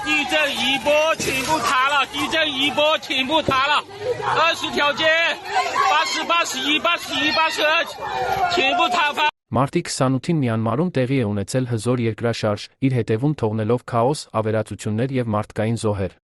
地震一波全部塌了，地震一波全部塌了，20条街，80、81、81、82全部塌方。 Մարտի 28-ին Մյանմարում տեղի է ունեցել հզոր երկրաշարժ, իր հետևում թողնելով քաոս, ավերածություններ և մարդկային զոհեր։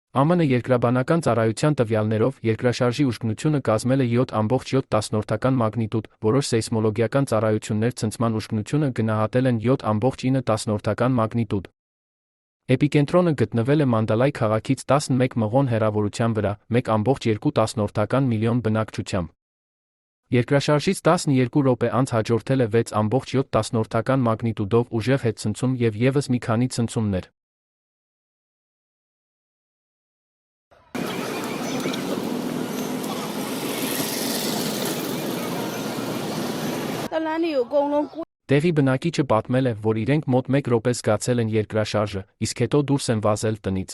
ԱՄՆ երկրաբանական ծառայության տվյալներով երկրաշարժի ուժգնությունը կազմել է 7,7 մագնիտուդ, որոշ սեյսմոլոգիական ծառայություններ ցնցման ուժգնությունը գնահատել են 7,1 մագնիտուդ։ Էպիկենտրոնը գտնվել է Մանդալայ քաղաքից 11 մղոն հեռավորության վրա, 1,2 միլիոն բնակչությամբ։ Երկրաշարժից 12 րոպե անց հաջորդել է 6,7 մագնիտուդով ուժեղ հետցնցում և ևս մի քանի ցնցումներ։ Տեղի բնակիչը պատմել է, որ իրենք մոտ 1 րոպե զգացել են երկրաշարժը, իսկ հետո դուրս են վազել տնից։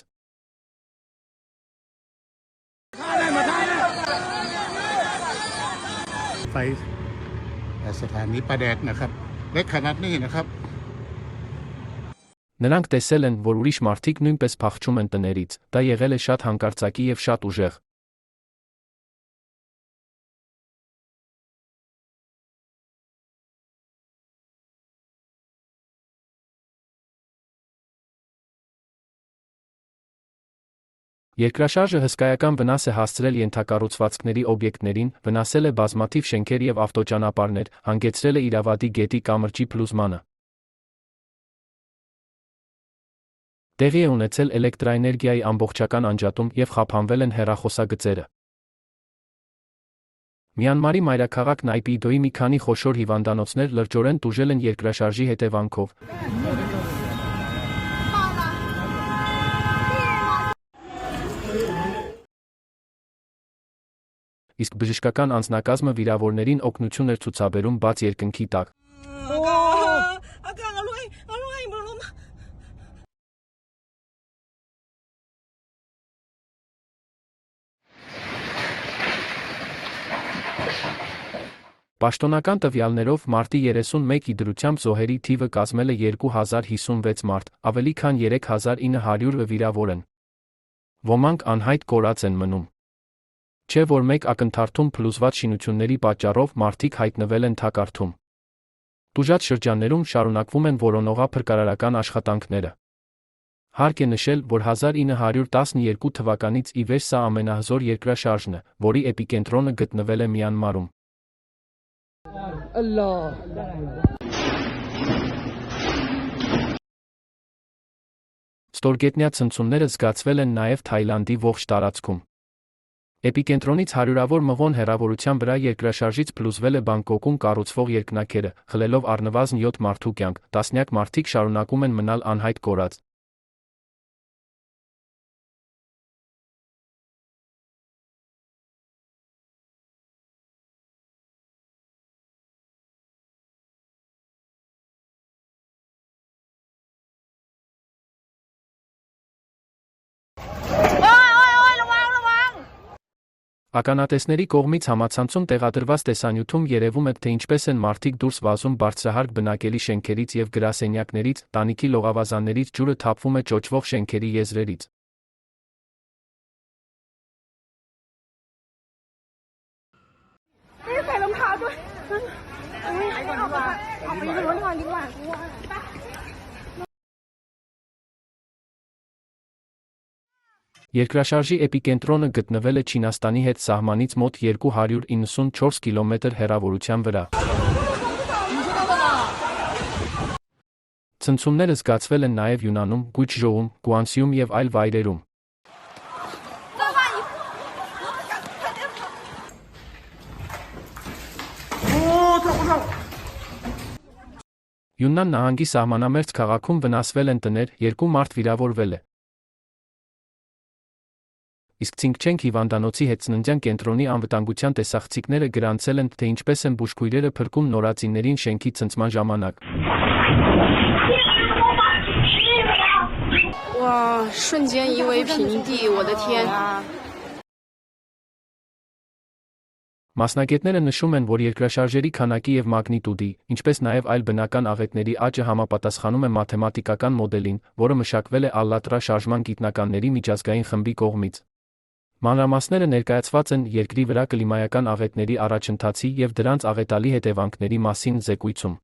Նրանք տեսել են, որ ուրիշ մարդիկ նույնպես փախչում են տներից, դա եղել է շատ հանկարծակի և շատ ուժեղ։ Երկրաշարժը հսկայական վնաս է հասցրել ենթակառուցվածքների օբյեկտներին, վնասել է բազմաթիվ շենքեր և ավտոճանապարհներ, հանգեցրել է Իրավադի գետի կամրջի փլուզմանը։ Տեղի է ունեցել էլեկտրաէներգիայի ամբողջական անջատում և խափանվել են հեռախոսագծերը։ Մյանմարի մայրաքաղաք Նայպիդոյի մի քանի խոշոր հիվանդանոցներ լրջորեն տուժել են երկրաշարժի հետևանքով։ Իսկ բժշկական անձնակազմը վիրավորներին օգնություն էր ցուցաբերում բաց երկնքի տակ։ Պաշտոնական տվյալներով մարտի 31-ի դրությամբ զոհերի թիվը կազմել է 2056 մարդ, ավելի քան 3900 վիրավոր են։ Ոմանք անհայտ կորած են մնում։ Չէ որ մեկ ակնթարթում փլուզված շինությունների պատճառով մարդիկ հայտնվել են թակարդում։ Տուժած շրջաններում շարունակվում են որոնողափրկարարական աշխատանքները։ Հարկ է նշել, որ 1912 թվականից ի վեր սա ամենահզոր երկրաշարժն է, որի էպիկենտրոնը գտնվել է Մյանմարում։ Ստորգետնյա ցնցումները զգացվել են նաև Թայլանդի ողջ տարածքում։ Էպիկենտրոնից հարյուրավոր մղոն հեռավորության վրա երկրաշարժից փլուզվել է Բանգկոկում կառուցվող երկնաքերը, խլելով առնվազն 7 մարդու կյանք, տասնյակ մարդիկ շարունակում են մնալ անհայտ կորած։ Ականատեսների կողմից համացանցում տեղադրված տեսանյութում երևում է, թե ինչպես են մարդիկ դուրս վազում բարձրահարկ բնակելի շենքերից և գրասենյակներից, տանիքի լողավազաններից ջուրը թափվում է ճոճվող շենքերի եզրերից։ Երկրաշարժի էպիկենտրոնը գտնվել է Չինաստանի հետ սահմանից մոտ 294 կիլոմետր հեռավորության վրա։ Ցնցումները զգացվել են նաև Յունանում, Գուչժոուում, Գուանսիում և այլ վայրերում։ Յուննան նահանգի սահմանամերձ քաղաքում վնասվել են տներ, 2 մարդ վիրավորվել է։ Իսկ Ցինգչենգ հիվանդանոցի հետծննդյան կենտրոնի անվտանգության տեսախցիկները գրանցել են, թե ինչպես են բուժքույրերը փրկում նորածիններին շենքի ցնցման ժամանակ։ 瞬间夷为平地，我的天！ Մասնագետները նշում են, որ երկրաշարժերի քանակի եւ մագնիտուդի, ինչպես նաեւ այլ բնական աղետների աճը համապատասխանում է մաթեմատիկական մոդելին, որը մշակվել է Ալլատրա շարժման գիտնականների միջազգային խմբի կողմից։ Մանրամասները ներկայացված են երկրի վրա կլիմայական աղետների առաջընթացի եւ դրանց աղետալի հետևանքների մասին զեկույցում։